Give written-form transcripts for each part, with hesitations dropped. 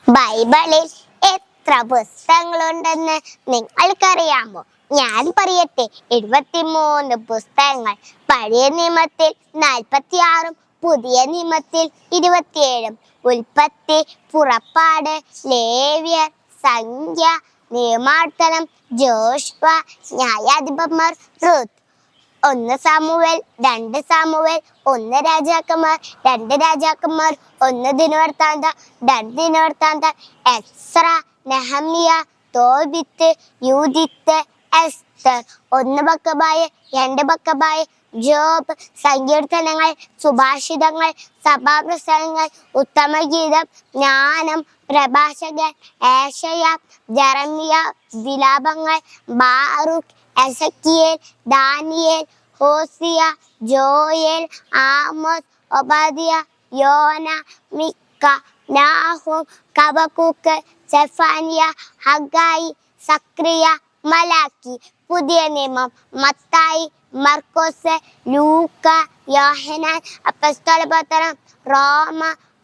ബൈബിളിൽ എത്ര പുസ്തകങ്ങളുണ്ടെന്ന് നിങ്ങൾക്കറിയാമോ? ഞാൻ പറയട്ടെ, 73 പുസ്തകങ്ങൾ. പഴയ നിയമത്തിൽ 46, പുതിയ നിയമത്തിൽ 27. ഉൽപ്പത്തി, പുറപ്പാട്, ലേവ്യർ, സംഖ്യ, നിയമാവർത്തനം, ജോഷുവ, ന്യായാധിപന്മാർ, റുത്ത്. 1 സാമുവേൽ, 2 സാമുവേൽ, 1 രാജാക്കന്മാർ, 2 രാജാക്കന്മാർ, 1 ദിനവൃത്താന്തം, 2 ദിനവൃത്താന്തം, എസ്ര, നെഹമ്യ, തോബിത്ത്, യൂദിത്ത്, എസ്തർ. 1 ബക്കബായ്, 2 ബക്കബായ്, ജോബ്, സങ്കീർത്തനങ്ങൾ, സുഭാഷിതങ്ങൾ, സഭാപ്രസംഗങ്ങൾ, ഉത്തമഗീതം, ജ്ഞാനം, പ്രഭാഷകൻ, ഏശയ്യാ, ജെറമ്യ, വിലാപങ്ങൾ, ബാറൂക്ക്, എസെക്കിയേൽ, ദാനിയേൽ, ഹോസിയ, ജോയേൽ, ആമോസ്, ഒബദ്യ, യോന, മിക്ക, നാഹൂം, ഹബക്കൂക്ക്, സെഫന്യ, ഹഗ്ഗായി, സക്രിയ, മലാക്കി. പുതിയ നിയമം: മത്തായി, മർക്കോസ്, ലൂക്ക, യോഹന്നാൻ, അപ്പസ്തോലപ്രവർത്തനം, റോമ,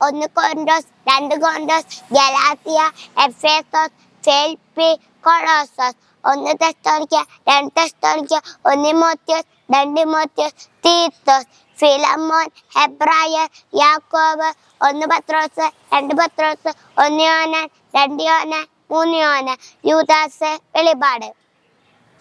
1 കൊരിന്ത്യസ്, 2 കൊരിന്ത്യസ്, ഗലാത്യ, എഫേസോസ്, ഫിലിപ്പി, കൊളോസോസ്. 1 തെസ്സലോനിക്ക, 2 തെസ്സലോനിക്ക, 1 തിമോഥെയോസ്, 2 തിമോഥെയോസ്, തീത്തോസ്, ഫിലമോൻ, ഹെബ്രായർ, യാക്കോബ്. 1 പത്രോസ്, 2 പത്രോസ്, 1 യോഹന്നാൻ, 2 യോഹന്നാൻ, 3 യോഹന്നാൻ, യൂദാസ്, വെളിപാട്.